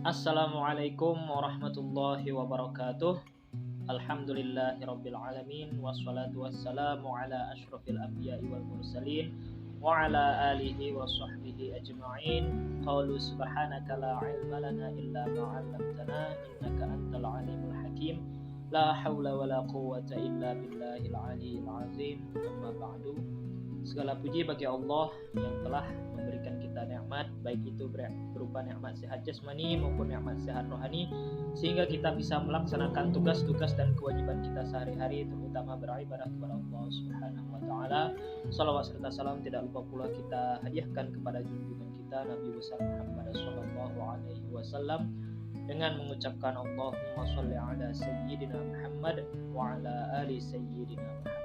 Assalamualaikum warahmatullahi wabarakatuh. Alhamdulillahirabbil alamin wassalatu wassalamu ala asyrofil anbiya'i wal mursalin wa ala alihi wa sahbihi ajma'in. Qalu subhanaka la ilma lana illa ma 'allamtana innaka antal alimul hakim. La haula wala quwwata illa billahil aliyyil azim. Amma ba'du. Segala puji bagi Allah yang telah memberikan kita nikmat, baik itu berupa nikmat sehat jasmani maupun nikmat sehat rohani, sehingga kita bisa melaksanakan tugas-tugas dan kewajiban kita sehari-hari, terutama beribadah kepada Allah Subhanahu wa taala. Shalawat serta salam tidak lupa pula kita hadiahkan kepada junjungan kita Nabi besar Muhammad sallallahu alaihi wasallam dengan mengucapkan Allahumma shalli ala sayyidina Muhammad wa ala ali sayyidina Muhammad.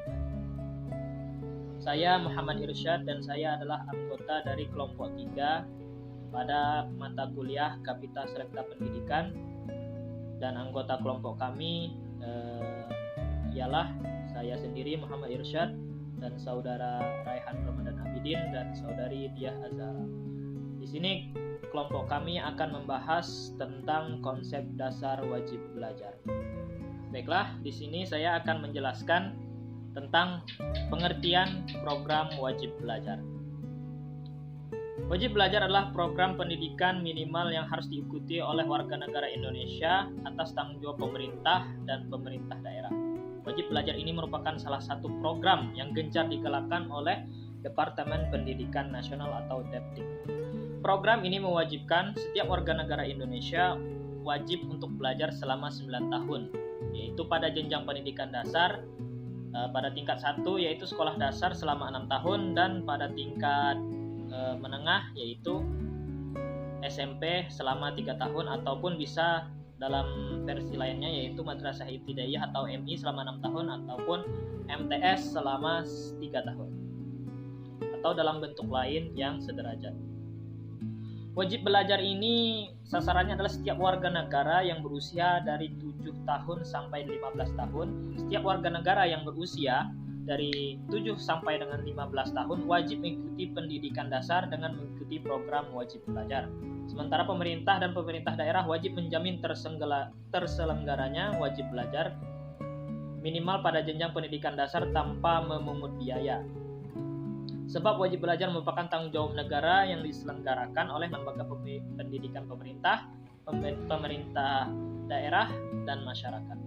Saya Muhammad Irsyad dan saya adalah anggota dari kelompok 3 pada mata kuliah Kapitas Rekta Pendidikan, dan anggota kelompok kami ialah saya sendiri Muhammad Irsyad dan saudara Raihan Ramadan Abidin dan saudari Diah Azhara. Di sini kelompok kami akan membahas tentang konsep dasar wajib belajar. Baiklah, di sini saya akan menjelaskan tentang pengertian program wajib belajar. Wajib belajar adalah program pendidikan minimal yang harus diikuti oleh warga negara Indonesia atas tanggung jawab pemerintah dan pemerintah daerah. Wajib belajar ini merupakan salah satu program yang gencar digalakan oleh Departemen Pendidikan Nasional atau Depdik. Program ini mewajibkan setiap warga negara Indonesia wajib untuk belajar selama 9 tahun, yaitu pada jenjang pendidikan dasar, pada tingkat 1 yaitu sekolah dasar selama 6 tahun, dan pada tingkat menengah yaitu SMP selama 3 tahun, ataupun bisa dalam versi lainnya yaitu Madrasah Ibtidaiyah atau MI selama 6 tahun, ataupun MTS selama 3 tahun, atau dalam bentuk lain yang sederajat. Wajib belajar ini sasarannya adalah setiap warga negara yang berusia dari 7 tahun sampai 15 tahun. Setiap warga negara yang berusia dari 7 sampai dengan 15 tahun wajib mengikuti pendidikan dasar dengan mengikuti program wajib belajar. Sementara pemerintah dan pemerintah daerah wajib menjamin terselenggaranya wajib belajar minimal pada jenjang pendidikan dasar tanpa memungut biaya. Sebab wajib belajar merupakan tanggung jawab negara yang diselenggarakan oleh lembaga pendidikan pemerintah, pemerintah daerah, dan masyarakat.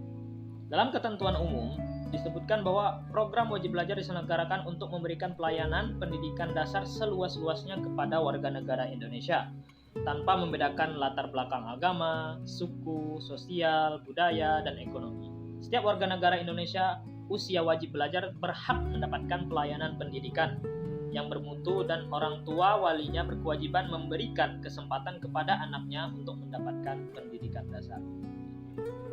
Dalam ketentuan umum, disebutkan bahwa program wajib belajar diselenggarakan untuk memberikan pelayanan pendidikan dasar seluas-luasnya kepada warga negara Indonesia, tanpa membedakan latar belakang agama, suku, sosial, budaya, dan ekonomi. Setiap warga negara Indonesia usia wajib belajar berhak mendapatkan pelayanan pendidikan yang bermutu, dan orang tua walinya berkewajiban memberikan kesempatan kepada anaknya untuk mendapatkan pendidikan dasar.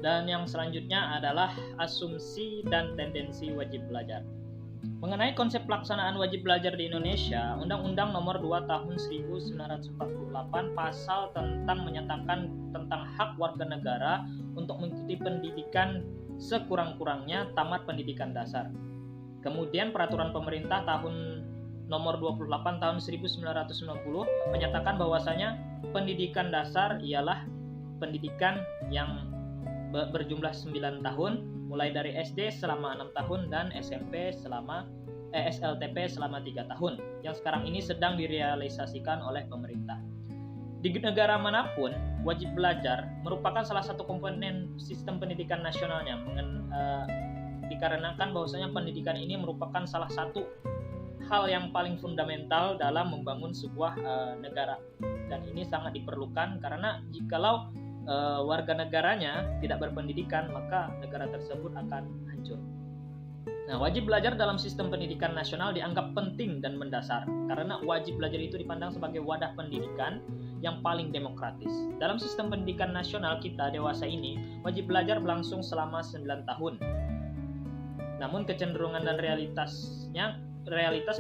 Dan yang selanjutnya adalah asumsi dan tendensi wajib belajar. Mengenai konsep pelaksanaan wajib belajar di Indonesia, Undang-Undang Nomor 2 Tahun 1948 pasal tentang menyatakan tentang hak warga negara untuk mengikuti pendidikan sekurang-kurangnya tamat pendidikan dasar. Kemudian peraturan pemerintah tahun Nomor 28 tahun 1990 menyatakan bahwasanya pendidikan dasar ialah pendidikan yang berjumlah 9 tahun, mulai dari SD selama 6 tahun dan SLTP selama 3 tahun, yang sekarang ini sedang direalisasikan oleh pemerintah. Di negara manapun, wajib belajar merupakan salah satu komponen sistem pendidikan nasionalnya, dikarenakan bahwasanya pendidikan ini merupakan salah satu hal yang paling fundamental dalam membangun sebuah negara, dan ini sangat diperlukan karena jikalau warga negaranya tidak berpendidikan, maka negara tersebut akan hancur. Nah, wajib belajar dalam sistem pendidikan nasional dianggap penting dan mendasar karena wajib belajar itu dipandang sebagai wadah pendidikan yang paling demokratis. Dalam sistem pendidikan nasional kita dewasa ini, wajib belajar berlangsung selama 9 tahun. Namun kecenderungan dan realitas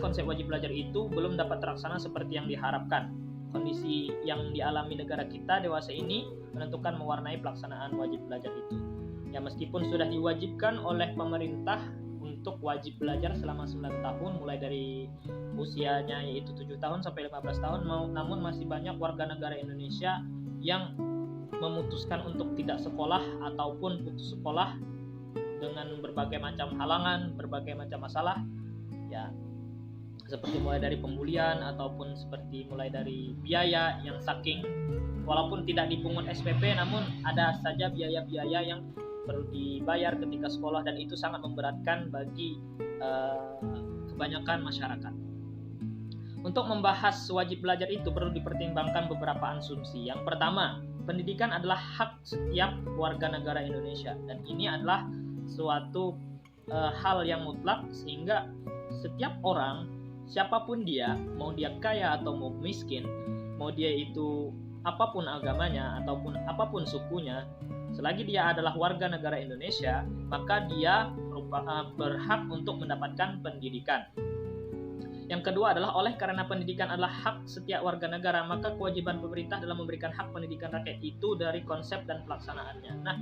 konsep wajib belajar itu belum dapat terlaksana seperti yang diharapkan. Kondisi yang dialami negara kita dewasa ini menentukan mewarnai pelaksanaan wajib belajar itu. Ya, meskipun sudah diwajibkan oleh pemerintah untuk wajib belajar selama 9 tahun mulai dari usianya yaitu 7 tahun sampai 15 tahun, namun masih banyak warga negara Indonesia yang memutuskan untuk tidak sekolah ataupun putus sekolah dengan berbagai macam halangan, berbagai macam masalah, ya seperti mulai dari pembulian ataupun seperti mulai dari biaya yang saking walaupun tidak dipungut SPP, namun ada saja biaya-biaya yang perlu dibayar ketika sekolah, dan itu sangat memberatkan bagi kebanyakan masyarakat. Untuk membahas wajib belajar itu perlu dipertimbangkan beberapa asumsi. Yang pertama, pendidikan adalah hak setiap warga negara Indonesia, dan ini adalah suatu hal yang mutlak, sehingga setiap orang, siapapun dia, mau dia kaya atau mau miskin, mau dia itu apapun agamanya ataupun apapun sukunya, selagi dia adalah warga negara Indonesia, maka dia berhak untuk mendapatkan pendidikan. Yang kedua adalah oleh karena pendidikan adalah hak setiap warga negara, maka kewajiban pemerintah dalam memberikan hak pendidikan rakyat itu dari konsep dan pelaksanaannya. Nah,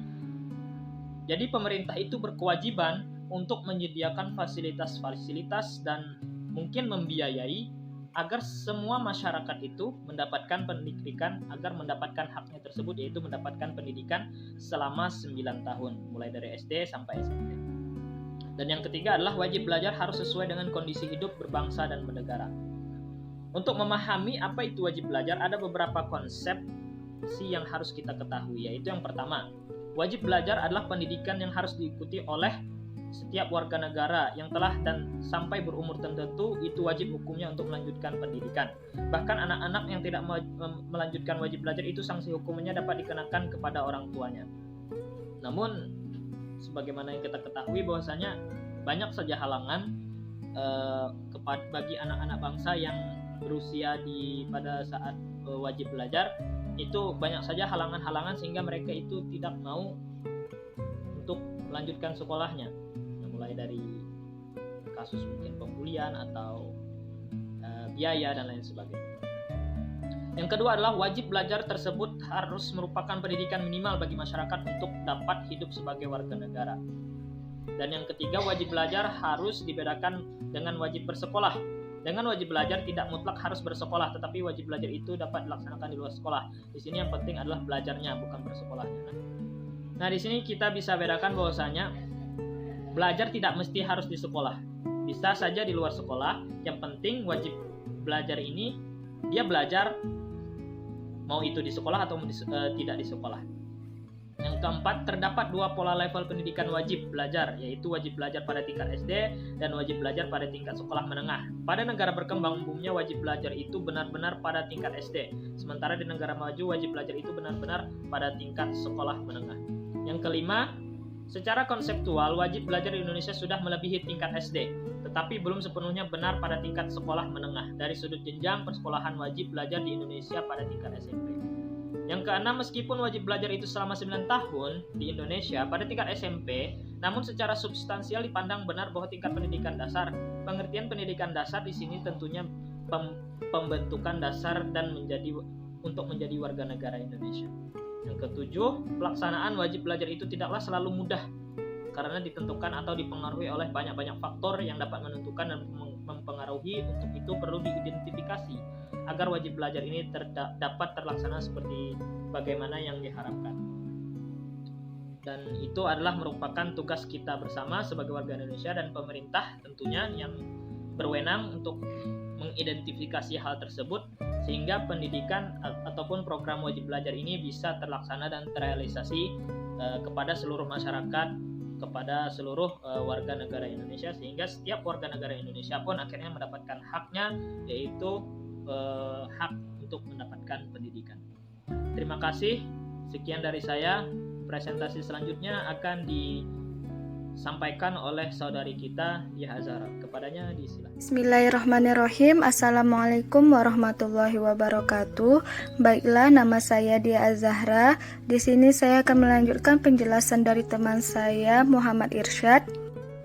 jadi pemerintah itu berkewajiban untuk menyediakan fasilitas-fasilitas dan mungkin membiayai agar semua masyarakat itu mendapatkan pendidikan, agar mendapatkan haknya tersebut, yaitu mendapatkan pendidikan selama 9 tahun, mulai dari SD sampai SMP. Dan yang ketiga adalah wajib belajar harus sesuai dengan kondisi hidup berbangsa dan bernegara. Untuk memahami apa itu wajib belajar, ada beberapa konsep yang harus kita ketahui, yaitu yang pertama, wajib belajar adalah pendidikan yang harus diikuti oleh setiap warga negara yang telah dan sampai berumur tertentu, itu wajib hukumnya untuk melanjutkan pendidikan. Bahkan anak-anak yang tidak melanjutkan wajib belajar itu sanksi hukumnya dapat dikenakan kepada orang tuanya. Namun sebagaimana yang kita ketahui bahwasanya banyak saja halangan bagi anak-anak bangsa yang berusia pada saat wajib belajar, itu banyak saja halangan-halangan sehingga mereka itu tidak mau untuk melanjutkan sekolahnya. Mulai dari kasus mungkin pembulian atau biaya dan lain sebagainya. Yang kedua adalah wajib belajar tersebut harus merupakan pendidikan minimal bagi masyarakat untuk dapat hidup sebagai warga negara. Dan yang ketiga, wajib belajar harus dibedakan dengan wajib bersekolah. Dengan wajib belajar tidak mutlak harus bersekolah, tetapi wajib belajar itu dapat dilaksanakan di luar sekolah. Di sini yang penting adalah belajarnya, bukan bersekolahnya. Nah, di sini kita bisa bedakan bahwasanya belajar tidak mesti harus di sekolah, bisa saja di luar sekolah. Yang penting wajib belajar ini dia belajar mau itu di sekolah atau tidak di sekolah. Yang keempat, terdapat dua pola level pendidikan wajib belajar, yaitu wajib belajar pada tingkat SD dan wajib belajar pada tingkat sekolah menengah. Pada negara berkembang umumnya wajib belajar itu benar-benar pada tingkat SD, sementara di negara maju wajib belajar itu benar-benar pada tingkat sekolah menengah. Yang kelima, secara konseptual, wajib belajar di Indonesia sudah melebihi tingkat SD, tetapi belum sepenuhnya benar pada tingkat sekolah menengah. Dari sudut jenjang persekolahan, wajib belajar di Indonesia pada tingkat SMP. Yang keenam, meskipun wajib belajar itu selama 9 tahun di Indonesia pada tingkat SMP, namun secara substansial dipandang benar bahwa tingkat pendidikan dasar. Pengertian pendidikan dasar di sini tentunya pembentukan dasar dan untuk menjadi warga negara Indonesia. Yang ketujuh, pelaksanaan wajib belajar itu tidaklah selalu mudah karena ditentukan atau dipengaruhi oleh banyak-banyak faktor yang dapat menentukan dan mempengaruhi. Untuk itu perlu diidentifikasi agar wajib belajar ini dapat terlaksana seperti bagaimana yang diharapkan. Dan itu adalah merupakan tugas kita bersama sebagai warga Indonesia, dan pemerintah tentunya yang berwenang untuk mengidentifikasi hal tersebut sehingga pendidikan ataupun program wajib belajar ini bisa terlaksana dan terrealisasi kepada seluruh masyarakat, kepada seluruh warga negara Indonesia, sehingga setiap warga negara Indonesia pun akhirnya mendapatkan haknya, yaitu hak untuk mendapatkan pendidikan. Terima kasih, sekian dari saya. Presentasi selanjutnya akan disampaikan oleh saudari kita Diah Azhara. Kepadanya disilakan. Bismillahirrahmanirrahim. Assalamualaikum warahmatullahi wabarakatuh. Baiklah, nama saya Diah Azhara. Di sini saya akan melanjutkan penjelasan dari teman saya Muhammad Irsyad.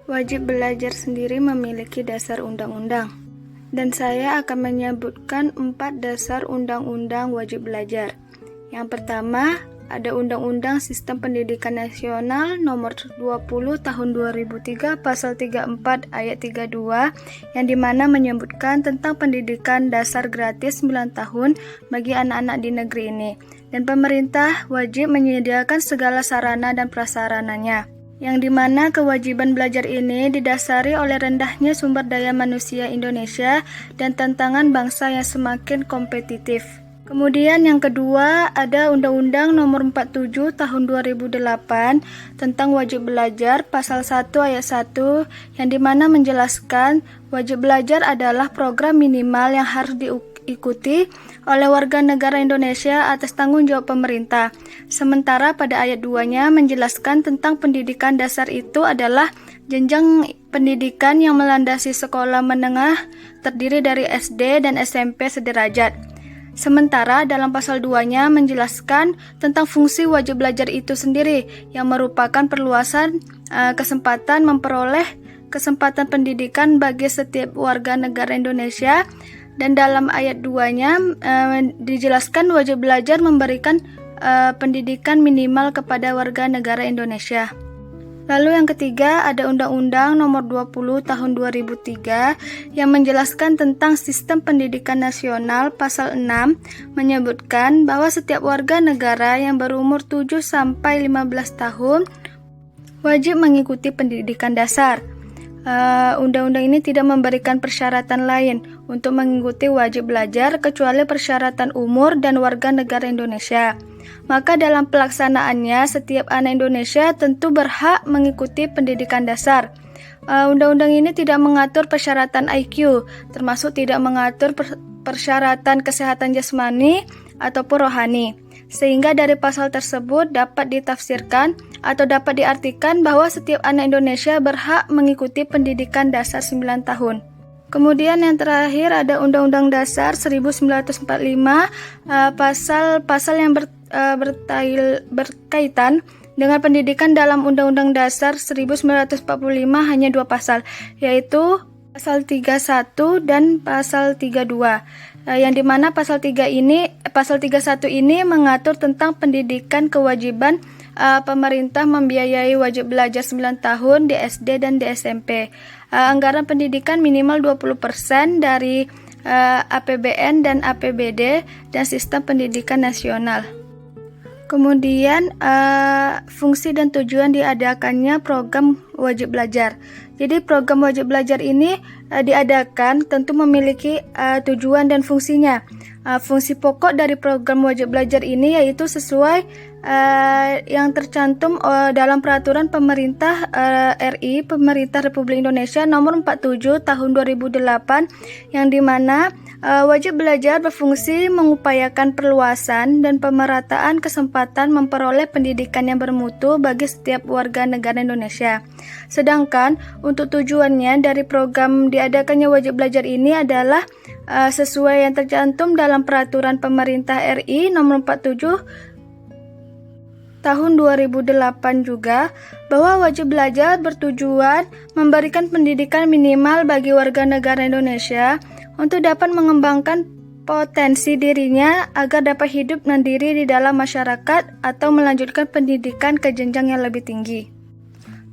Wajib belajar sendiri memiliki dasar undang-undang, dan saya akan menyebutkan 4 dasar undang-undang wajib belajar. Yang pertama, ada Undang-Undang Sistem Pendidikan Nasional Nomor 20 Tahun 2003 Pasal 34 Ayat 32 yang dimana menyebutkan tentang pendidikan dasar gratis 9 tahun bagi anak-anak di negeri ini. Dan pemerintah wajib menyediakan segala sarana dan prasarananya, yang dimana kewajiban belajar ini didasari oleh rendahnya sumber daya manusia Indonesia dan tantangan bangsa yang semakin kompetitif. Kemudian yang kedua ada Undang-Undang Nomor 47 Tahun 2008 tentang wajib belajar Pasal 1 Ayat 1 yang dimana menjelaskan wajib belajar adalah program minimal yang harus diikuti oleh warga negara Indonesia atas tanggung jawab pemerintah. Sementara pada ayat 2-nya menjelaskan tentang pendidikan dasar itu adalah jenjang pendidikan yang melandasi sekolah menengah terdiri dari SD dan SMP sederajat. Sementara dalam pasal 2-nya menjelaskan tentang fungsi wajib belajar itu sendiri yang merupakan perluasan kesempatan memperoleh kesempatan pendidikan bagi setiap warga negara Indonesia. Dan dalam ayat 2-nya dijelaskan wajib belajar memberikan pendidikan minimal kepada warga negara Indonesia. Lalu yang ketiga ada Undang-Undang Nomor 20 Tahun 2003 yang menjelaskan tentang Sistem Pendidikan Nasional Pasal 6 menyebutkan bahwa setiap warga negara yang berumur 7 sampai 15 tahun wajib mengikuti pendidikan dasar. Undang-undang ini tidak memberikan persyaratan lain untuk mengikuti wajib belajar kecuali persyaratan umur dan warga negara Indonesia. Maka dalam pelaksanaannya setiap anak Indonesia tentu berhak mengikuti pendidikan dasar. Undang-undang ini tidak mengatur persyaratan IQ, termasuk tidak mengatur persyaratan kesehatan jasmani ataupun rohani. Sehingga dari pasal tersebut dapat ditafsirkan atau dapat diartikan bahwa setiap anak Indonesia berhak mengikuti pendidikan dasar 9 tahun. Kemudian yang terakhir ada Undang-Undang Dasar 1945, pasal-pasal yang berkaitan dengan pendidikan dalam Undang-Undang Dasar 1945 hanya 2 pasal, yaitu pasal 31 dan pasal 32. Yang dimana pasal 31 ini mengatur tentang pendidikan kewajiban pemerintah membiayai wajib belajar 9 tahun di SD dan di SMP. Anggaran pendidikan minimal 20% dari APBN dan APBD dan sistem pendidikan nasional. Kemudian fungsi dan tujuan diadakannya program wajib belajar. Jadi program wajib belajar ini diadakan tentu memiliki tujuan dan fungsinya. Fungsi pokok dari program wajib belajar ini yaitu sesuai yang tercantum dalam peraturan pemerintah RI, Pemerintah Republik Indonesia Nomor 47 Tahun 2008 yang dimana wajib belajar berfungsi mengupayakan perluasan dan pemerataan kesempatan memperoleh pendidikan yang bermutu bagi setiap warga negara Indonesia. Sedangkan untuk tujuannya dari program diadakannya wajib belajar ini adalah sesuai yang tercantum dalam peraturan pemerintah RI Nomor 47 Tahun 2008 juga, bahwa wajib belajar bertujuan memberikan pendidikan minimal bagi warga negara Indonesia untuk dapat mengembangkan potensi dirinya agar dapat hidup mandiri di dalam masyarakat atau melanjutkan pendidikan ke jenjang yang lebih tinggi.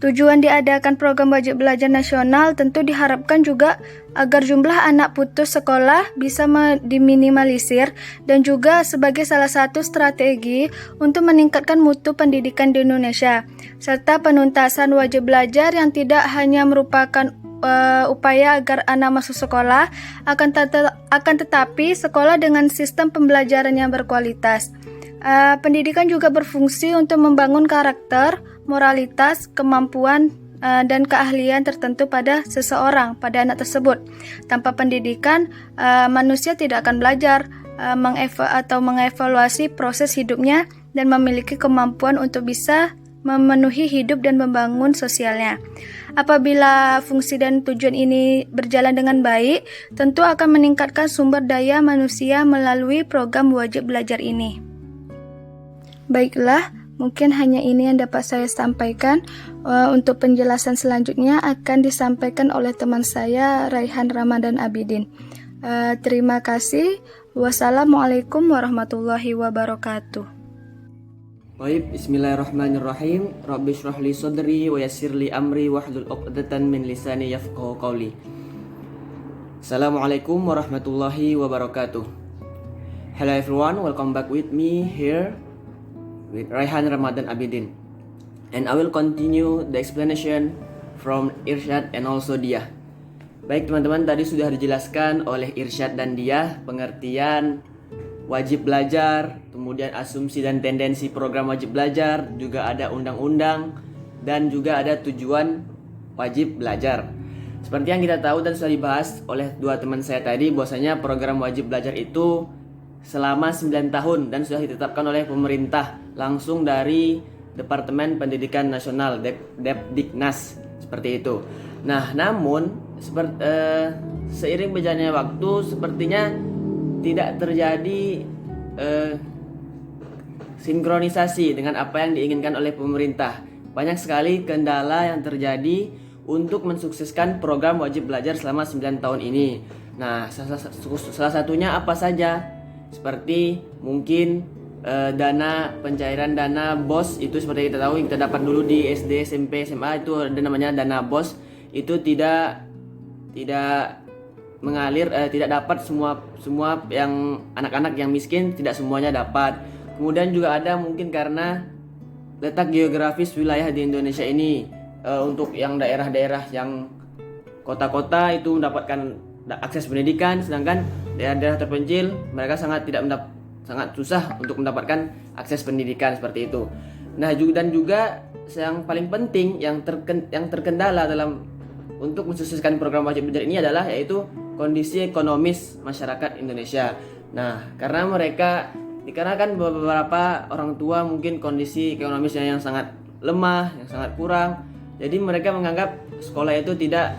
Tujuan diadakan program wajib belajar nasional tentu diharapkan juga agar jumlah anak putus sekolah bisa diminimalisir dan juga sebagai salah satu strategi untuk meningkatkan mutu pendidikan di Indonesia, serta penuntasan wajib belajar yang tidak hanya merupakan upaya agar anak masuk sekolah, akan tetapi sekolah dengan sistem pembelajaran yang berkualitas. Pendidikan juga berfungsi untuk membangun karakter, moralitas, kemampuan, dan keahlian tertentu pada seseorang, pada anak tersebut. Tanpa pendidikan, manusia tidak akan belajar mengevaluasi proses hidupnya dan memiliki kemampuan untuk bisa memenuhi hidup dan membangun sosialnya. Apabila fungsi dan tujuan ini berjalan dengan baik, tentu akan meningkatkan sumber daya manusia melalui program wajib belajar ini. Baiklah, mungkin hanya ini yang dapat saya sampaikan. Untuk penjelasan selanjutnya akan disampaikan oleh teman saya, Raihan Ramadan Abidin. Terima kasih. Wassalamualaikum warahmatullahi wabarakatuh. Baik, bismillahirrahmanirrahim. Rabbi shrah li sadri wa yassir li amri wahlul 'uqdatam min lisani yafqahu qawli. Assalamualaikum warahmatullahi wabarakatuh. Hello everyone, welcome back with me here with Raihan Ramadan Abidin. And I will continue the explanation from Irsyad and also Dia. Baik teman-teman, tadi sudah dijelaskan oleh Irsyad dan Dia pengertian wajib belajar, kemudian asumsi dan tendensi program wajib belajar, juga ada undang-undang, dan juga ada tujuan wajib belajar. Seperti yang kita tahu dan sudah dibahas oleh dua teman saya tadi, bahwasanya program wajib belajar itu selama 9 tahun dan sudah ditetapkan oleh pemerintah langsung dari Departemen Pendidikan Nasional Depdiknas, seperti itu. Nah, namun seiring berjalannya waktu sepertinya tidak terjadi sinkronisasi dengan apa yang diinginkan oleh pemerintah. Banyak sekali kendala yang terjadi untuk mensukseskan program wajib belajar selama 9 tahun ini. Nah, salah satunya apa saja? Seperti mungkin pencairan dana BOS itu seperti kita tahu, kita dapat dulu di SD, SMP, SMA itu ada namanya dana BOS, itu tidak mengalir, tidak dapat semua yang anak-anak yang miskin, tidak semuanya dapat. Kemudian juga ada mungkin karena letak geografis wilayah di Indonesia ini, untuk yang daerah-daerah yang kota-kota itu mendapatkan akses pendidikan, sedangkan daerah-daerah terpencil mereka sangat susah untuk mendapatkan akses pendidikan, seperti itu. Nah, dan juga yang paling penting yang terkendala dalam untuk mensukseskan program wajib belajar ini adalah yaitu kondisi ekonomis masyarakat Indonesia. Nah, karena kan beberapa orang tua mungkin kondisi ekonomisnya yang sangat lemah, yang sangat kurang. Jadi mereka menganggap sekolah itu tidak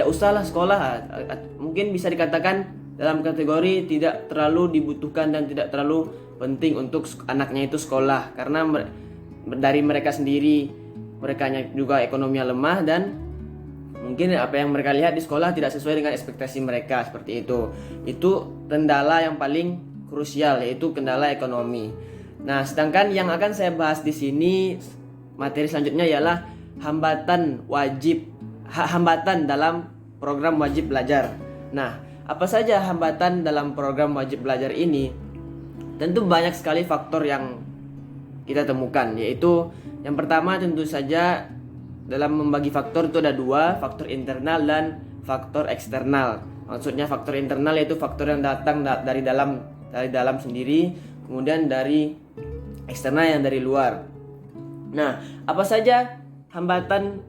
usahlah sekolah. Mungkin bisa dikatakan dalam kategori tidak terlalu dibutuhkan dan tidak terlalu penting untuk anaknya itu sekolah, karena dari mereka sendiri, mereka juga ekonominya lemah dan mungkin apa yang mereka lihat di sekolah tidak sesuai dengan ekspektasi mereka, seperti itu. Itu kendala yang paling krusial, yaitu kendala ekonomi. Nah, sedangkan yang akan saya bahas di sini, materi selanjutnya ialah hambatan dalam program wajib belajar. Nah, apa saja hambatan dalam program wajib belajar ini? Tentu banyak sekali faktor yang kita temukan, yaitu yang pertama tentu saja dalam membagi faktor itu ada dua, faktor internal dan faktor eksternal. Maksudnya faktor internal yaitu faktor yang datang dari dalam sendiri, kemudian dari eksternal yang dari luar. Nah, apa saja hambatan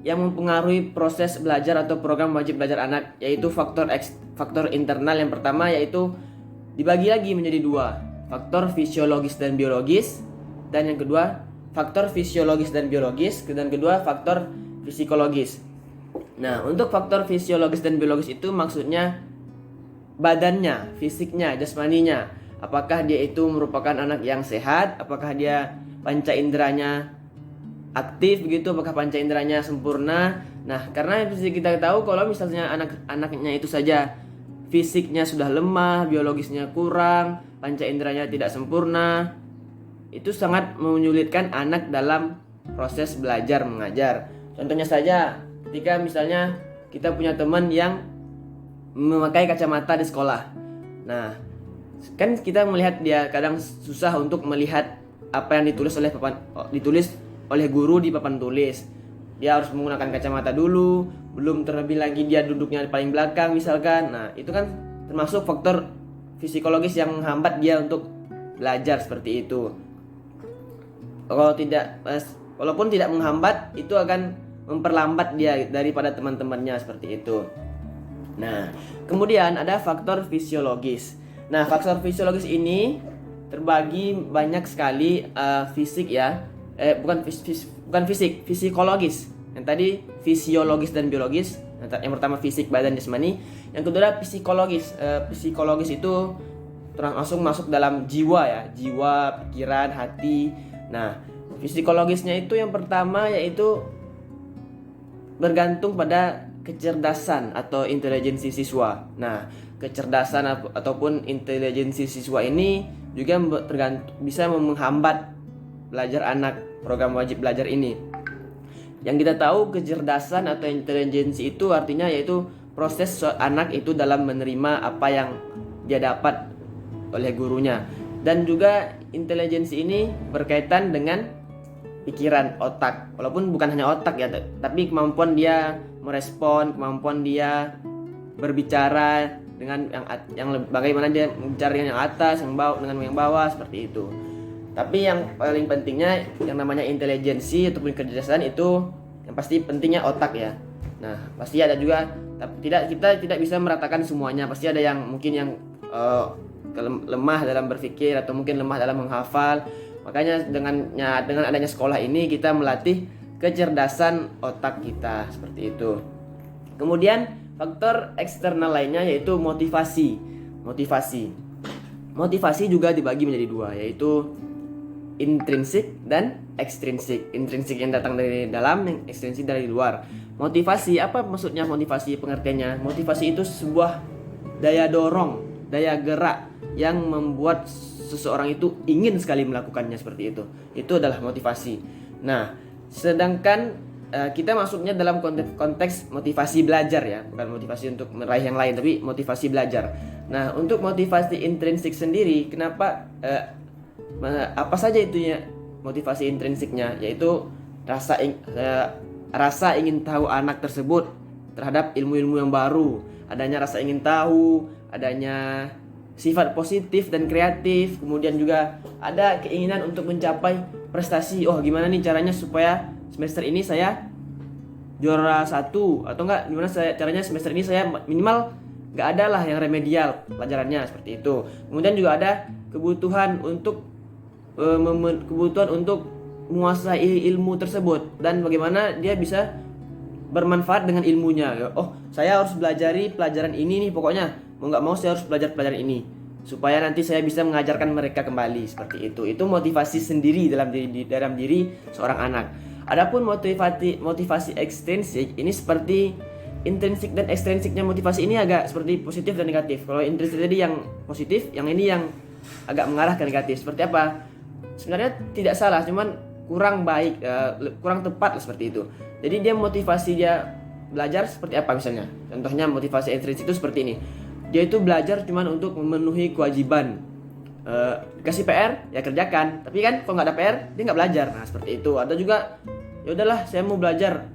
yang mempengaruhi proses belajar atau program wajib belajar anak? Yaitu faktor internal yang pertama, yaitu dibagi lagi menjadi dua, faktor fisiologis dan biologis, dan yang kedua faktor fisiologis dan biologis, dan kedua faktor psikologis. Nah, untuk faktor fisiologis dan biologis itu maksudnya badannya, fisiknya, jasmaninya. Apakah dia itu merupakan anak yang sehat? Apakah dia panca inderanya aktif begitu? Apakah panca inderanya sempurna? Nah, karena kita tahu kalau misalnya anak-anaknya itu saja fisiknya sudah lemah, biologisnya kurang, panca inderanya tidak sempurna, itu sangat menyulitkan anak dalam proses belajar mengajar. Contohnya saja ketika misalnya kita punya teman yang memakai kacamata di sekolah. Nah, kan kita melihat dia kadang susah untuk melihat apa yang ditulis oleh guru di papan tulis. Dia harus menggunakan kacamata dulu, belum terlebih lagi dia duduknya di paling belakang misalkan. Nah, itu kan termasuk faktor psikologis yang menghambat dia untuk belajar, seperti itu. Walaupun tidak menghambat, itu akan memperlambat dia daripada teman-temannya, seperti itu. Nah, kemudian ada faktor fisiologis. Nah, faktor fisiologis ini terbagi banyak sekali, fisik ya. Bukan fisik, psikologis. Yang tadi fisiologis dan biologis. Yang pertama fisik, badan, jasmani. Yang kedua psikologis. Psikologis itu langsung masuk dalam jiwa ya, jiwa, pikiran, hati. Nah, psikologisnya itu yang pertama yaitu bergantung pada kecerdasan atau intelijensi siswa. Nah, kecerdasan ataupun intelijensi siswa ini juga bisa menghambat belajar anak, program wajib belajar ini. Yang kita tahu kecerdasan atau intelijensi itu artinya yaitu proses anak itu dalam menerima apa yang dia dapat oleh gurunya. Dan juga intelijensi ini berkaitan dengan pikiran, otak. Walaupun bukan hanya otak ya, tapi kemampuan dia merespon, kemampuan dia berbicara dengan bagaimana dia bicara dengan yang atas, yang bawah, dengan yang bawah, seperti itu. Tapi yang paling pentingnya yang namanya intelijensi ataupun kecerdasan itu yang pasti pentingnya otak ya. Nah, pasti ada juga, tapi kita tidak bisa meratakan semuanya. Pasti ada yang mungkin yang lemah dalam berpikir atau mungkin lemah dalam menghafal. Makanya dengan adanya sekolah ini kita melatih kecerdasan otak kita, seperti itu. Kemudian faktor eksternal lainnya yaitu motivasi. Motivasi juga dibagi menjadi dua, yaitu intrinsik dan ekstrinsik. Intrinsik yang datang dari dalam, yang ekstrinsik dari luar. Motivasi, apa maksudnya motivasi? Pengertiannya, motivasi itu sebuah daya dorong, daya gerak yang membuat seseorang itu ingin sekali melakukannya, seperti itu. Itu adalah motivasi. Nah, sedangkan kita masuknya dalam konteks motivasi belajar ya, bukan motivasi untuk meraih yang lain, tapi motivasi belajar. Nah, untuk motivasi intrinsik sendiri, kenapa apa saja itu ya motivasi intrinsiknya, yaitu rasa ingin tahu anak tersebut terhadap ilmu-ilmu yang baru, adanya rasa ingin tahu, adanya sifat positif dan kreatif, kemudian juga ada keinginan untuk mencapai prestasi. Oh, gimana nih caranya supaya semester ini saya juara 1, atau enggak gimana caranya semester ini saya minimal enggak ada lah yang remedial pelajarannya, seperti itu. Kemudian juga ada kebutuhan untuk menguasai ilmu tersebut dan bagaimana dia bisa bermanfaat dengan ilmunya. Oh, saya harus belajari pelajaran ini nih, pokoknya mau nggak mau saya harus belajar pelajaran ini supaya nanti saya bisa mengajarkan mereka kembali, seperti itu. Itu motivasi sendiri dalam diri seorang anak. Adapun motivasi ekstrinsik ini seperti intrinsik dan ekstrinsiknya motivasi ini agak seperti positif dan negatif. Kalau intrinsik tadi yang positif, yang ini yang agak mengarah ke negatif. Seperti apa? Sebenarnya tidak salah, cuman kurang baik, kurang tepat lah, seperti itu. Jadi dia motivasi dia belajar seperti apa misalnya? Contohnya motivasi intrinsik itu seperti ini. Dia itu belajar cuman untuk memenuhi kewajiban. Dikasih PR ya kerjakan, tapi kan kalau nggak ada PR dia nggak belajar. Nah, seperti itu. Ada juga ya udahlah saya mau belajar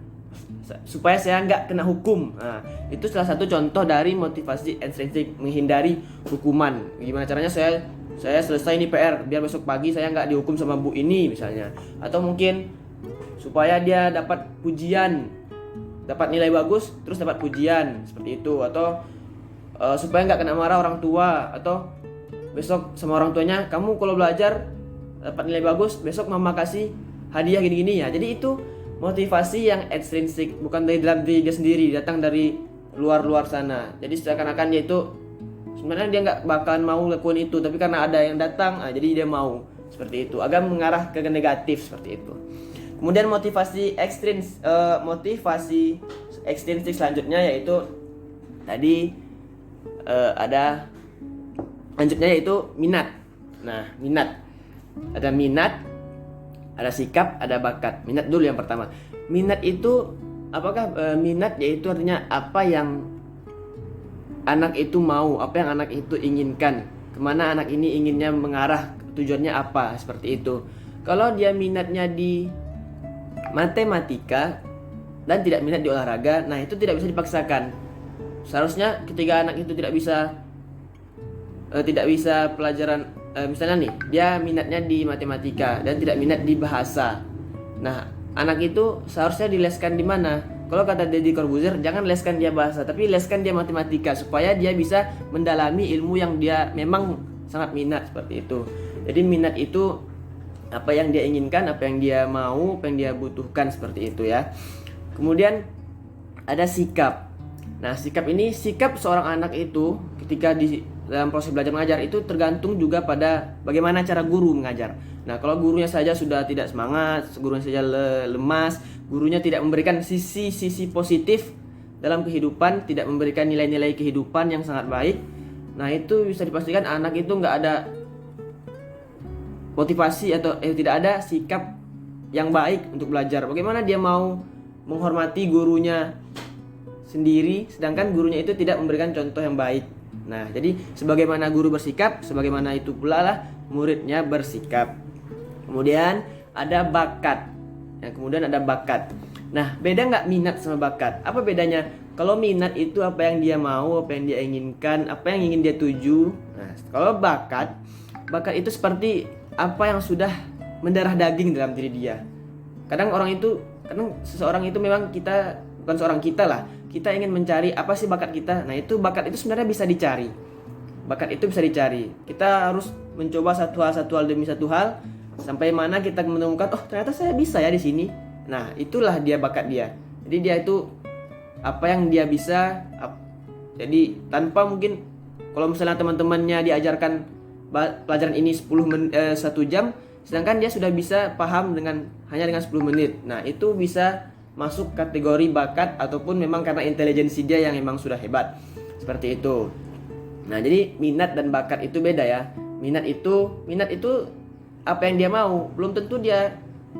supaya saya nggak kena hukum. Nah, itu salah satu contoh dari motivasi intrinsik, menghindari hukuman. Gimana caranya saya selesai ini PR biar besok pagi saya nggak dihukum sama bu ini misalnya. Atau mungkin supaya dia dapat pujian, dapat nilai bagus terus dapat pujian, seperti itu. Atau supaya nggak kena marah orang tua, atau besok sama orang tuanya, kamu kalau belajar dapat nilai bagus besok mama kasih hadiah gini-gini ya. Jadi itu motivasi yang ekstrinsik, bukan dari dalam diri dia sendiri, datang dari luar sana. Jadi seakan-akan dia itu sebenarnya dia nggak bakalan mau lakukan itu, tapi karena ada yang datang, jadi dia mau, seperti itu. Agak mengarah ke negatif, seperti itu. Kemudian motivasi ekstrinsik selanjutnya yaitu tadi ada lanjutnya yaitu minat. Nah, minat. Ada minat, ada sikap, ada bakat. Minat dulu yang pertama. Minat itu apakah minat yaitu artinya apa yang anak itu mau, apa yang anak itu inginkan, kemana anak ini inginnya mengarah, tujuannya apa, seperti itu. Kalau dia minatnya di matematika dan tidak minat di olahraga, nah itu tidak bisa dipaksakan. Seharusnya ketika anak itu tidak bisa pelajaran, misalnya nih dia minatnya di matematika dan tidak minat di bahasa. Nah, anak itu seharusnya dileskan di mana? Kalau kata Deddy Corbuzier, jangan leskan dia bahasa, tapi leskan dia matematika supaya dia bisa mendalami ilmu yang dia memang sangat minat, seperti itu. Jadi minat itu apa yang dia inginkan, apa yang dia mau, apa yang dia butuhkan, seperti itu ya. Kemudian ada sikap. Nah, sikap seorang anak itu ketika dalam proses belajar mengajar itu tergantung juga pada bagaimana cara guru mengajar. Nah, kalau gurunya saja sudah tidak semangat, gurunya saja lemas, gurunya tidak memberikan sisi positif dalam kehidupan, tidak memberikan nilai-nilai kehidupan yang sangat baik, nah itu bisa dipastikan anak itu nggak ada motivasi atau tidak ada sikap yang baik untuk belajar. Bagaimana dia mau menghormati gurunya sendiri sedangkan gurunya itu tidak memberikan contoh yang baik. Nah, jadi sebagaimana guru bersikap, sebagaimana itu pula lah muridnya bersikap. Kemudian ada bakat. Nah, beda nggak minat sama bakat? Apa bedanya? Kalau minat itu apa yang dia mau, apa yang dia inginkan, apa yang ingin dia tuju. Nah, kalau bakat itu seperti apa yang sudah mendarah daging dalam diri dia. Kadang seseorang itu memang bukan seorang kita lah. Kita ingin mencari apa sih bakat kita. Nah, bakat itu sebenarnya bisa dicari. Kita harus mencoba satu hal demi satu hal sampai mana kita menemukan, oh ternyata saya bisa ya di sini. Nah, itulah dia bakat dia. Jadi dia itu apa yang dia bisa. Jadi tanpa mungkin kalau misalnya teman-temannya diajarkan pelajaran ini 1 jam, sedangkan dia sudah bisa paham hanya dengan 10 menit. Nah, itu bisa masuk kategori bakat ataupun memang karena intelijensi dia yang memang sudah hebat. Seperti itu. Nah, jadi minat dan bakat itu beda ya. Minat itu apa yang dia mau. Belum tentu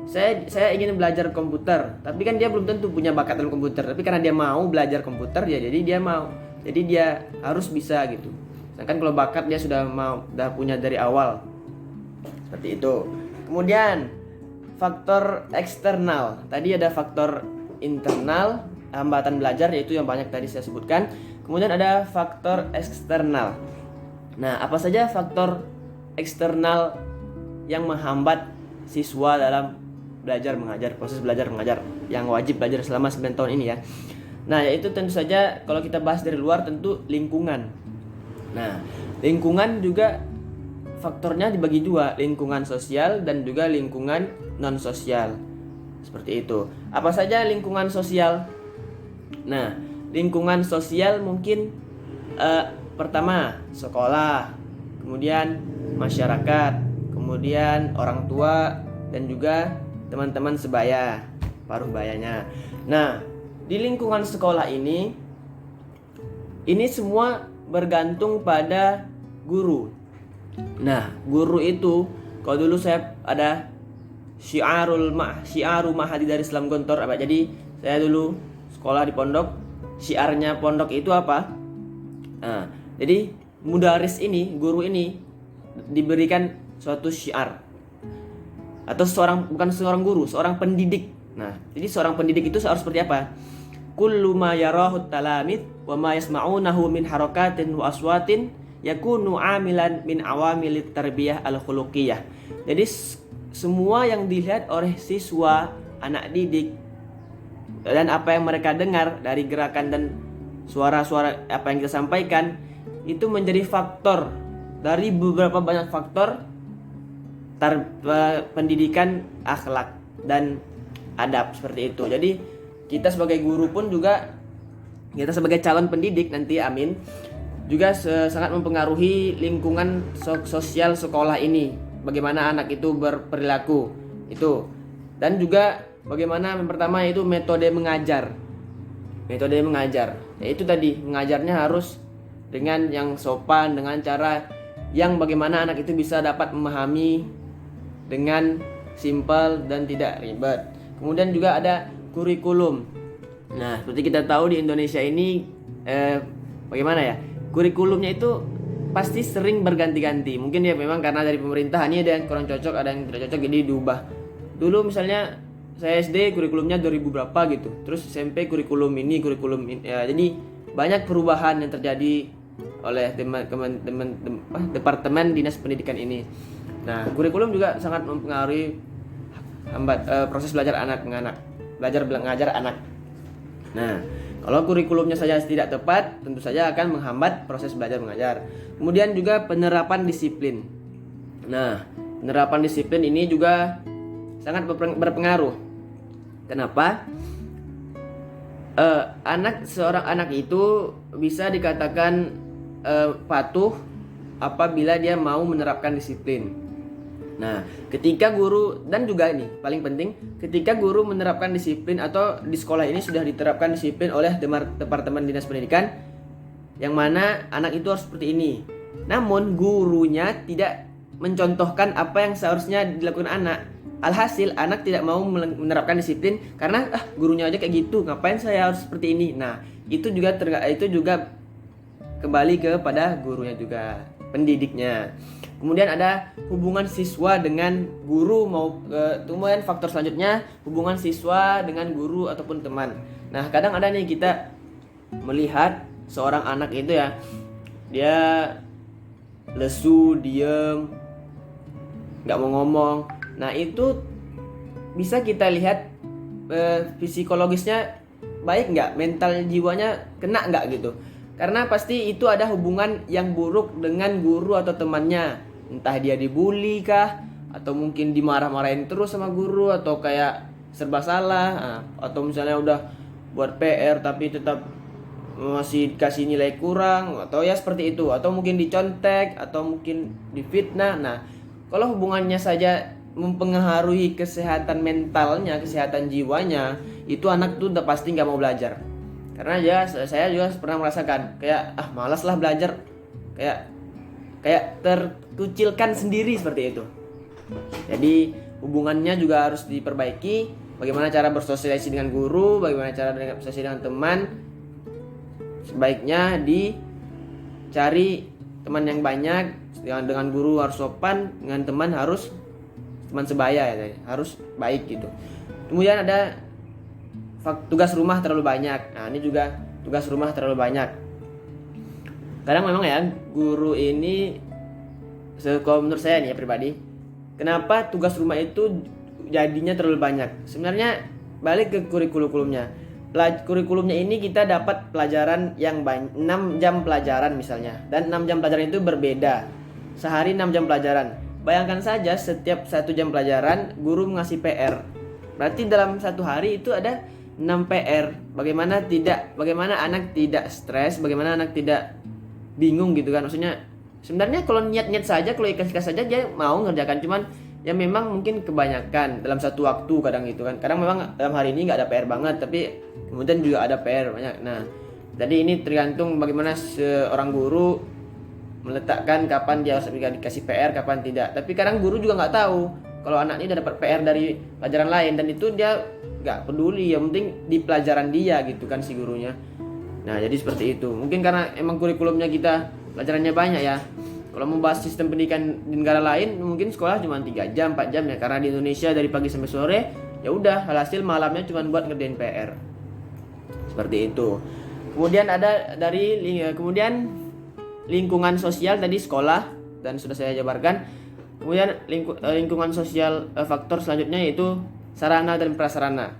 saya ingin belajar komputer, tapi kan dia belum tentu punya bakat dalam komputer. Tapi karena dia mau belajar komputer ya, jadi dia mau. Jadi dia harus bisa gitu. Sedangkan kalau bakat dia sudah punya dari awal. Seperti itu. Kemudian faktor eksternal. Tadi ada faktor internal, hambatan belajar, yaitu yang banyak tadi saya sebutkan. Kemudian ada faktor eksternal. Nah, apa saja faktor eksternal yang menghambat siswa dalam proses belajar mengajar yang wajib belajar selama 9 tahun ini ya. Nah, yaitu tentu saja kalau kita bahas dari luar tentu lingkungan. Nah, lingkungan juga faktornya dibagi dua, lingkungan sosial dan juga lingkungan non sosial. Seperti itu. Apa saja lingkungan sosial? Nah, lingkungan sosial mungkin pertama sekolah, kemudian masyarakat, kemudian orang tua dan juga teman-teman sebaya, paruh bayanya. Nah, di lingkungan sekolah ini semua bergantung pada guru. Nah, guru itu kalau dulu saya ada syiaru Mahadi dari Islam Gontor. Jadi saya dulu sekolah di pondok, syiarnya pondok itu apa? Nah, jadi mudaris ini, guru ini diberikan suatu syiar. Atau bukan seorang guru, seorang pendidik. Nah, jadi seorang pendidik itu harus seperti apa? Kullu ma yarahu talamid wa ma yasma'unahu min harakatin wa aswatin yakunu amilan min awamilit tarbiyah al-khuluqiyah. Jadi semua yang dilihat oleh siswa, anak didik, dan apa yang mereka dengar dari gerakan dan suara-suara apa yang kita sampaikan, itu menjadi faktor dari beberapa banyak faktor pendidikan akhlak dan adab, seperti itu. Jadi kita sebagai guru pun juga, kita sebagai calon pendidik nanti, amin, juga sangat mempengaruhi lingkungan sosial sekolah ini. Bagaimana anak itu berperilaku itu, dan juga bagaimana yang pertama itu metode mengajar, yaitu tadi mengajarnya harus dengan yang sopan, dengan cara yang bagaimana anak itu bisa dapat memahami dengan simpel dan tidak ribet. Kemudian juga ada kurikulum. Nah, seperti kita tahu di Indonesia ini bagaimana ya, kurikulumnya itu pasti sering berganti-ganti. Mungkin ya memang karena dari pemerintah ini ada yang kurang cocok, ada yang tidak cocok, jadi diubah. Dulu misalnya saya SD kurikulumnya 2000 berapa gitu, terus SMP kurikulum ini ya, jadi banyak perubahan yang terjadi oleh departemen dinas pendidikan ini. Nah, kurikulum juga sangat mempengaruhi proses belajar mengajar anak. Nah, kalau kurikulumnya saja tidak tepat, tentu saja akan menghambat proses belajar mengajar. Kemudian juga penerapan disiplin. Nah, penerapan disiplin ini juga sangat berpengaruh. Kenapa? Seorang anak itu bisa dikatakan patuh apabila dia mau menerapkan disiplin. Nah, ketika guru, dan juga ini paling penting, ketika guru menerapkan disiplin atau di sekolah ini sudah diterapkan disiplin oleh departemen dinas pendidikan, yang mana anak itu harus seperti ini. Namun gurunya tidak mencontohkan apa yang seharusnya dilakukan anak. Alhasil anak tidak mau menerapkan disiplin karena gurunya aja kayak gitu, ngapain saya harus seperti ini. Nah, itu juga kembali kepada gurunya juga, pendidiknya. Kemudian ada hubungan siswa dengan guru, kemudian faktor selanjutnya hubungan siswa dengan guru ataupun teman. Nah, kadang ada nih kita melihat seorang anak itu ya, dia lesu, diem, nggak mau ngomong. Nah, itu bisa kita lihat psikologisnya baik nggak, mental jiwanya kena nggak gitu. Karena pasti itu ada hubungan yang buruk dengan guru atau temannya. Entah dia dibully kah, atau mungkin dimarah-marahin terus sama guru, atau kayak serba salah, atau misalnya udah buat PR tapi tetap masih dikasih nilai kurang, atau ya seperti itu, atau mungkin dicontek, atau mungkin difitnah. Nah, kalau hubungannya saja mempengaruhi kesehatan mentalnya, kesehatan jiwanya, itu anak tuh udah pasti nggak mau belajar. Karena ya saya juga pernah merasakan kayak malas lah belajar, kayak terkucilkan sendiri seperti itu. Jadi hubungannya juga harus diperbaiki. Bagaimana cara bersosialisasi dengan guru, bagaimana cara bersosialisasi dengan teman. Sebaiknya dicari teman yang banyak. Dengan guru harus sopan, dengan teman harus teman sebaya ya, harus baik gitu. Kemudian ada tugas rumah terlalu banyak. Nah, ini juga tugas rumah terlalu banyak. Kadang memang ya guru ini, kalau menurut saya nih ya pribadi, kenapa tugas rumah itu jadinya terlalu banyak? Sebenarnya balik ke kurikulumnya. Kurikulumnya ini kita dapat pelajaran yang 6 jam pelajaran misalnya, dan 6 jam pelajaran itu berbeda. Sehari 6 jam pelajaran. Bayangkan saja setiap 1 jam pelajaran guru mengasih PR. Berarti dalam 1 hari itu ada 6 PR. Bagaimana anak tidak stres, bagaimana anak tidak bingung gitu kan. Maksudnya sebenarnya kalau niat-niat saja, kalau ikhlas-ikhlas saja dia mau ngerjakan, cuman ya memang mungkin kebanyakan dalam satu waktu kadang gitu kan. Kadang memang dalam hari ini nggak ada PR banget, tapi kemudian juga ada PR banyak. Nah, jadi ini tergantung bagaimana seorang guru meletakkan kapan dia harus dikasih PR, kapan tidak. Tapi kadang guru juga nggak tahu kalau anak ini udah dapat PR dari pelajaran lain, dan itu dia nggak peduli, yang penting di pelajaran dia gitu kan si gurunya. Nah, jadi seperti itu. Mungkin karena emang kurikulumnya kita pelajarannya banyak ya. Kalau membahas sistem pendidikan di negara lain, mungkin sekolah cuma 3 jam, 4 jam ya. Karena di Indonesia dari pagi sampai sore, ya udah, hasil malamnya cuma buat ngerjain PR. Seperti itu. Kemudian ada kemudian lingkungan sosial, tadi sekolah dan sudah saya jabarkan. Kemudian lingkungan sosial, faktor selanjutnya yaitu sarana dan prasarana.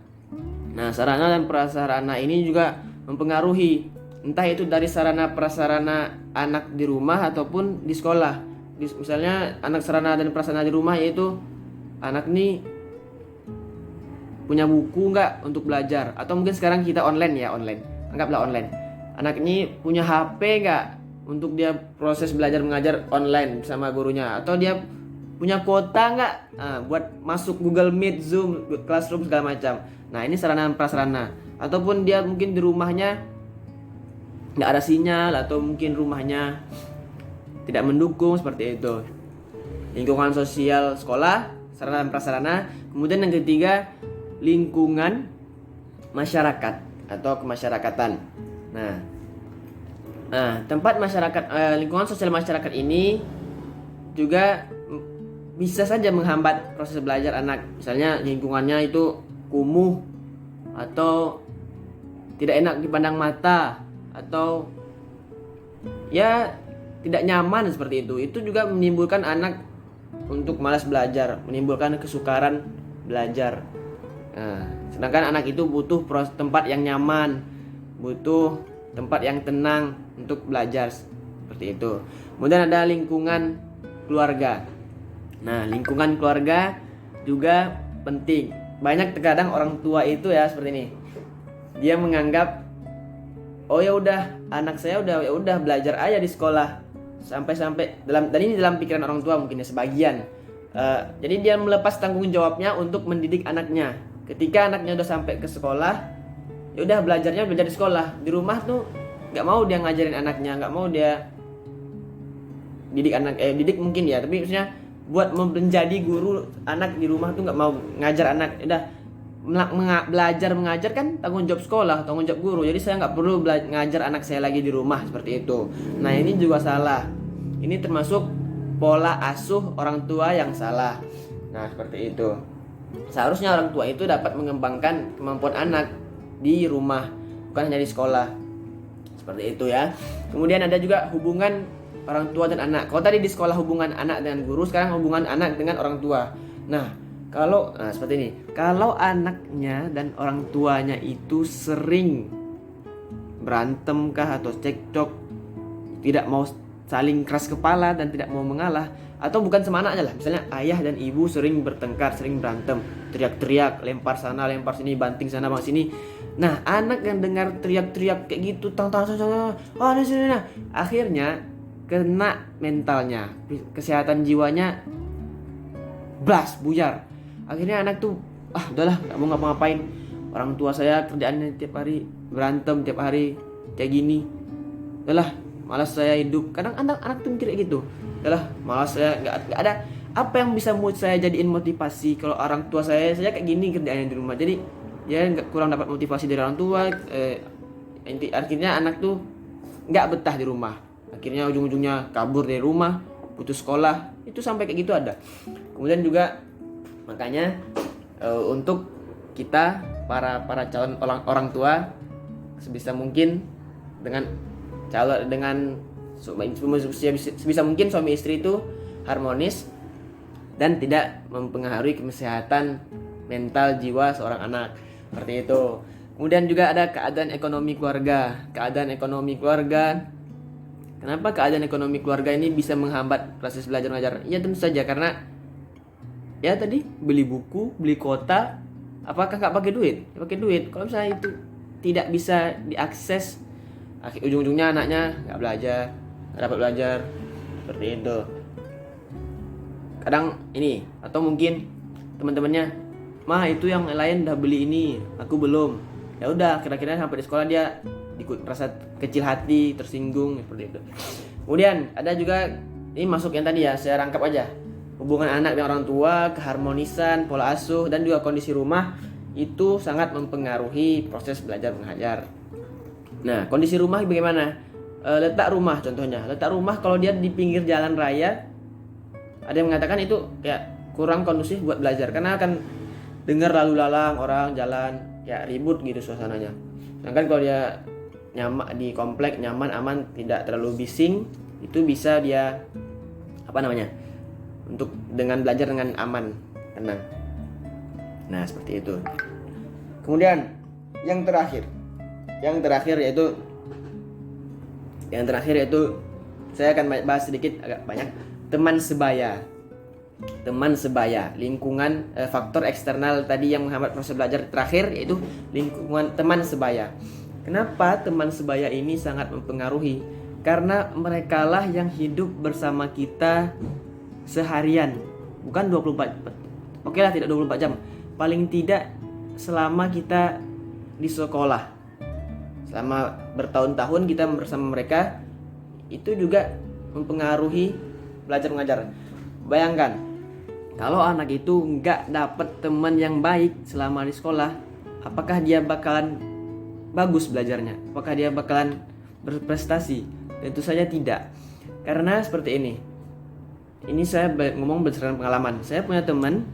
Nah, sarana dan prasarana ini juga mempengaruhi, entah itu dari sarana prasarana anak di rumah ataupun di sekolah. Misalnya anak sarana dan prasarana di rumah yaitu anak nih punya buku nggak untuk belajar, atau mungkin sekarang kita online, anggaplah online. Anak ini punya HP nggak untuk dia proses belajar mengajar online sama gurunya, atau dia punya kuota nggak buat masuk Google Meet, Zoom, Classroom segala macam. Nah, ini sarana dan prasarana. Ataupun dia mungkin di rumahnya nggak ada sinyal, atau mungkin rumahnya tidak mendukung, seperti itu. Lingkungan sosial sekolah, sarana dan prasarana. Kemudian yang ketiga, lingkungan masyarakat atau kemasyarakatan. Nah, tempat masyarakat, lingkungan sosial masyarakat ini juga bisa saja menghambat proses belajar anak. Misalnya lingkungannya itu kumuh, atau tidak enak dipandang mata, atau ya tidak nyaman seperti itu. Itu juga menimbulkan anak untuk malas belajar, menimbulkan kesukaran belajar. Nah, sedangkan anak itu butuh tempat yang nyaman, butuh tempat yang tenang untuk belajar, seperti itu. Kemudian ada lingkungan keluarga. Nah, lingkungan keluarga juga penting. Banyak terkadang orang tua itu ya seperti ini. Dia menganggap, oh ya udah, anak saya udah belajar aja di sekolah sampai dan ini dalam pikiran orang tua mungkin ya sebagian. Jadi dia melepas tanggung jawabnya untuk mendidik anaknya. Ketika anaknya udah sampai ke sekolah, ya udah belajar di sekolah. Di rumah tuh nggak mau dia ngajarin anaknya, nggak mau dia didik didik mungkin ya, tapi maksudnya buat menjadi guru anak di rumah tuh nggak mau ngajar anak, udah belajar mengajar kan tanggung jawab sekolah, tanggung jawab guru. Jadi saya nggak perlu ngajar anak saya lagi di rumah seperti itu. Nah ini juga salah. Ini termasuk pola asuh orang tua yang salah. Nah seperti itu. Seharusnya orang tua itu dapat mengembangkan kemampuan anak di rumah, bukan hanya di sekolah. Seperti itu ya. Kemudian ada juga hubungan orang tua dan anak. Kalau tadi di sekolah hubungan anak dengan guru, sekarang hubungan anak dengan orang tua. Nah seperti ini. Kalau anaknya dan orang tuanya itu sering berantem kah atau cekcok, tidak mau saling keras kepala dan tidak mau mengalah, atau bukan sama anaknya lah, misalnya ayah dan ibu sering bertengkar, sering berantem, teriak-teriak, lempar sana, lempar sini, banting sana, bang sini. Nah, anak yang dengar teriak-teriak kayak gitu, akhirnya kena mentalnya, kesehatan jiwanya buyar. Akhirnya anak tuh udahlah gak mau ngapa-ngapain. Orang tua saya kerjaannya tiap hari berantem, tiap hari kayak gini. Udahlah, malas saya hidup. Kadang anak tuh mikir kayak gitu. Udahlah, malas saya, gak ada apa yang bisa saya jadiin motivasi kalau orang tua saya kayak gini kerjaannya di rumah. Jadi ya kurang dapat motivasi dari orang tua. Akhirnya anak tuh nggak betah di rumah. Akhirnya ujung-ujungnya kabur dari rumah, putus sekolah. Itu sampai kayak gitu ada. Kemudian juga makanya untuk kita para calon orang tua sebisa mungkin sebisa mungkin suami istri itu harmonis dan tidak mempengaruhi kesehatan mental jiwa seorang anak, seperti itu. Kemudian juga ada keadaan ekonomi keluarga. Kenapa keadaan ekonomi keluarga ini bisa menghambat proses belajar mengajar? Ya tentu saja karena ya tadi beli buku, beli kuota, apakah nggak pakai duit? Ya, pakai duit. Kalau misalnya itu tidak bisa diakses, ujung-ujungnya anaknya nggak dapat belajar, seperti itu. Kadang ini, atau mungkin teman-temannya, mah itu yang lain udah beli ini, aku belum. Ya udah, kira-kira sampai di sekolah dia ikut rasa kecil hati, tersinggung, seperti itu. Kemudian ada juga ini masuk yang tadi ya, saya rangkap aja. Hubungan anak dengan orang tua, keharmonisan, pola asuh, dan juga kondisi rumah itu sangat mempengaruhi proses belajar mengajar. Nah, kondisi rumah bagaimana? Letak rumah contohnya. Letak rumah kalau dia di pinggir jalan raya, ada yang mengatakan itu kayak kurang kondusif buat belajar karena akan dengar lalu lalang orang jalan kayak ribut gitu suasananya. Sedangkan kalau dia di komplek nyaman, aman, tidak terlalu bising, itu bisa dia untuk dengan belajar dengan aman, tenang. Nah, seperti itu. Kemudian yang terakhir yaitu saya akan bahas sedikit agak banyak teman sebaya, lingkungan, faktor eksternal tadi yang menghambat proses belajar. Terakhir yaitu lingkungan teman sebaya. Kenapa teman sebaya ini sangat mempengaruhi? Karena merekalah yang hidup bersama kita seharian, bukan 24. Oke lah, tidak 24 jam. Paling tidak selama kita di sekolah, selama bertahun-tahun kita bersama mereka, itu juga mempengaruhi belajar mengajar. Bayangkan kalau anak itu nggak dapet teman yang baik selama di sekolah, apakah dia bakalan bagus belajarnya? Apakah dia bakalan berprestasi? Tentu saja tidak. Karena seperti ini. Ini saya ngomong berdasarkan pengalaman. Saya punya teman,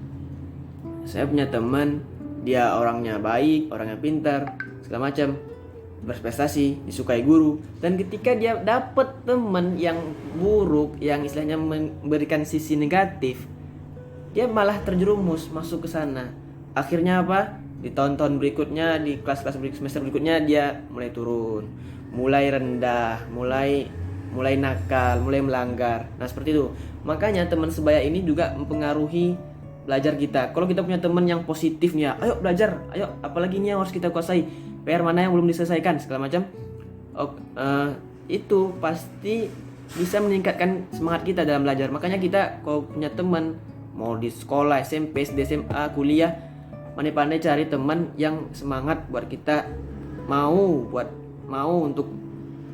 dia orangnya baik, orangnya pintar, segala macam, berprestasi, disukai guru. Dan ketika dia dapat teman yang buruk, yang istilahnya memberikan sisi negatif, dia malah terjerumus masuk ke sana. Akhirnya apa? Di tahun-tahun berikutnya, di kelas-kelas semester berikutnya dia mulai turun, mulai rendah, mulai nakal, mulai melanggar. Nah, seperti itu. Makanya teman sebaya ini juga mempengaruhi belajar kita. Kalau kita punya teman yang positifnya, ayo belajar, ayo apalagi ini yang harus kita kuasai, PR mana yang belum diselesaikan, segala macam, itu pasti bisa meningkatkan semangat kita dalam belajar. Makanya kita kalau punya teman, mau di sekolah, SMP, SD, SMA, kuliah, pandai-pandai cari teman yang semangat buat kita mau untuk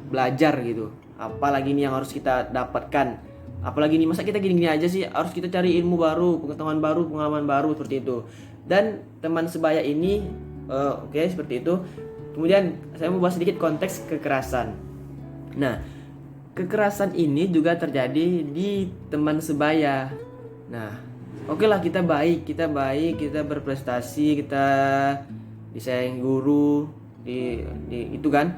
belajar gitu. Apalagi ini yang harus kita dapatkan, apalagi nih, masa kita gini-gini aja sih, harus kita cari ilmu baru, pengetahuan baru, pengalaman baru, seperti itu. Dan teman sebaya ini oke, seperti itu. Kemudian saya mau bahas sedikit konteks kekerasan. Nah, kekerasan ini juga terjadi di teman sebaya. Nah, oke lah, kita baik, kita berprestasi, kita disayang guru, itu kan.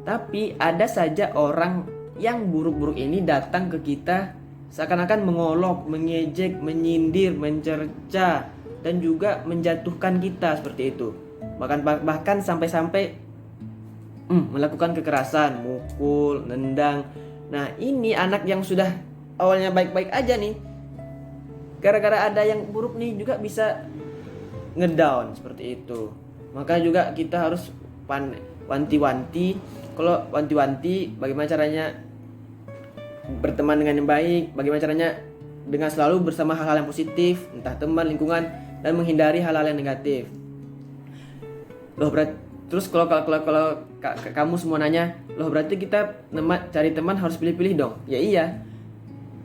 Tapi ada saja orang yang buruk-buruk ini datang ke kita seakan-akan mengolok, mengejek, menyindir, mencerca, dan juga menjatuhkan kita seperti itu. Bahkan sampai-sampai melakukan kekerasan, mukul, nendang. Nah, ini anak yang sudah awalnya baik-baik aja nih, gara-gara ada yang buruk nih juga bisa ngedown seperti itu. Maka juga kita harus wanti-wanti. Kalau wanti-wanti, bagaimana caranya berteman dengan yang baik, bagaimana caranya dengan selalu bersama hal-hal yang positif, entah teman, lingkungan, dan menghindari hal-hal yang negatif. Loh, terus kalau kamu semua nanya, loh berarti kita cari teman harus pilih-pilih dong? Ya iya,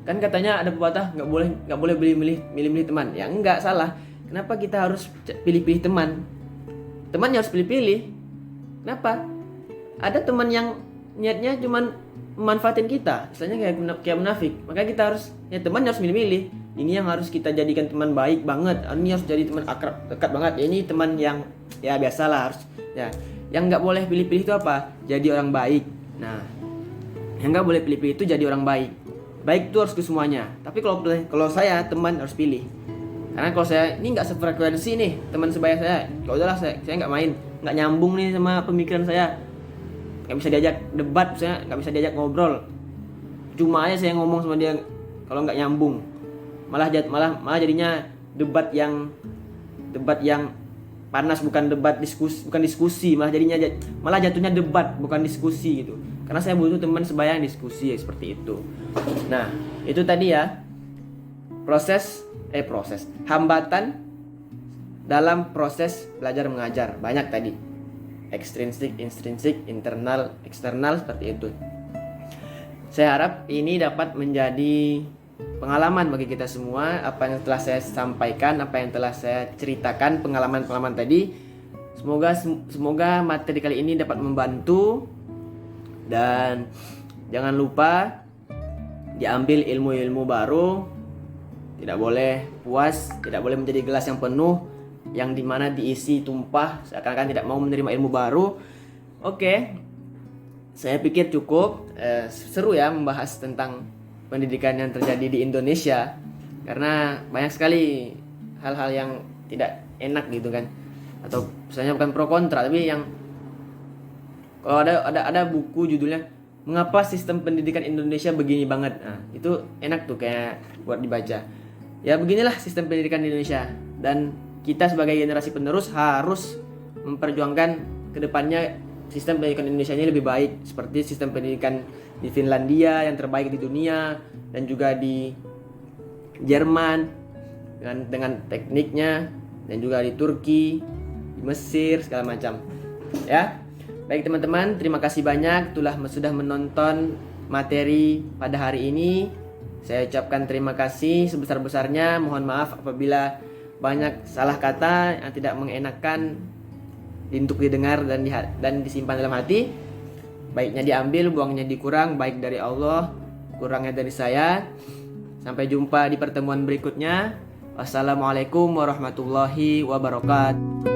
kan katanya ada pepatah nggak boleh milih teman. Ya enggak, salah. Kenapa kita harus pilih-pilih teman? Teman harus pilih-pilih. Kenapa? Ada teman yang niatnya cuman memanfaatin kita, misalnya kayak munafik. Makanya kita harus, ya teman harus milih-milih. Ini yang harus kita jadikan teman baik banget. Ini harus jadi teman akrab, dekat banget. Ya, ini teman yang ya biasalah harus. Ya, yang nggak boleh pilih-pilih itu apa? Jadi orang baik. Nah, yang nggak boleh pilih-pilih itu jadi orang baik. Baik itu harus ke semuanya. Tapi kalau saya teman harus pilih. Karena kalau saya ini nggak sefrekuensi nih teman sebaya saya, kalau udahlah saya nggak main, nggak nyambung nih sama pemikiran saya. Nggak bisa diajak debat, saya nggak bisa diajak ngobrol. Cuma aja saya ngomong sama dia kalau nggak nyambung. Malah jadinya debat yang panas, bukan diskusi, malah jatuhnya debat bukan diskusi gitu. Karena saya butuh teman sebaya yang diskusi, seperti itu. Nah, itu tadi ya proses hambatan dalam proses belajar mengajar. Banyak tadi, ekstrinsik, intrinsik, internal, eksternal, seperti itu. Saya harap ini dapat menjadi pengalaman bagi kita semua. Apa yang telah saya sampaikan, apa yang telah saya ceritakan, pengalaman-pengalaman tadi, semoga materi kali ini dapat membantu. Dan jangan lupa diambil ilmu-ilmu baru. Tidak boleh puas, tidak boleh menjadi gelas yang penuh, yang dimana diisi tumpah, seakan-akan tidak mau menerima ilmu baru. Oke, saya pikir cukup. Seru ya membahas tentang pendidikan yang terjadi di Indonesia, karena banyak sekali hal-hal yang tidak enak gitu kan, atau misalnya bukan pro kontra, tapi yang kalau ada buku judulnya Mengapa Sistem Pendidikan Indonesia Begini Banget, nah itu enak tuh kayak buat dibaca. Ya beginilah sistem pendidikan di Indonesia, dan kita sebagai generasi penerus harus memperjuangkan kedepannya sistem pendidikan Indonesia ini lebih baik, seperti sistem pendidikan di Finlandia yang terbaik di dunia, dan juga di Jerman dengan tekniknya, dan juga di Turki, di Mesir, segala macam. Ya, baik teman-teman, terima kasih banyak sudah menonton materi pada hari ini. Saya ucapkan terima kasih sebesar-besarnya. Mohon maaf apabila banyak salah kata yang tidak mengenakan untuk didengar dan disimpan dalam hati. Baiknya diambil, buangnya dikurang, baik dari Allah, kurangnya dari saya. Sampai jumpa di pertemuan berikutnya. Wassalamualaikum warahmatullahi wabarakatuh.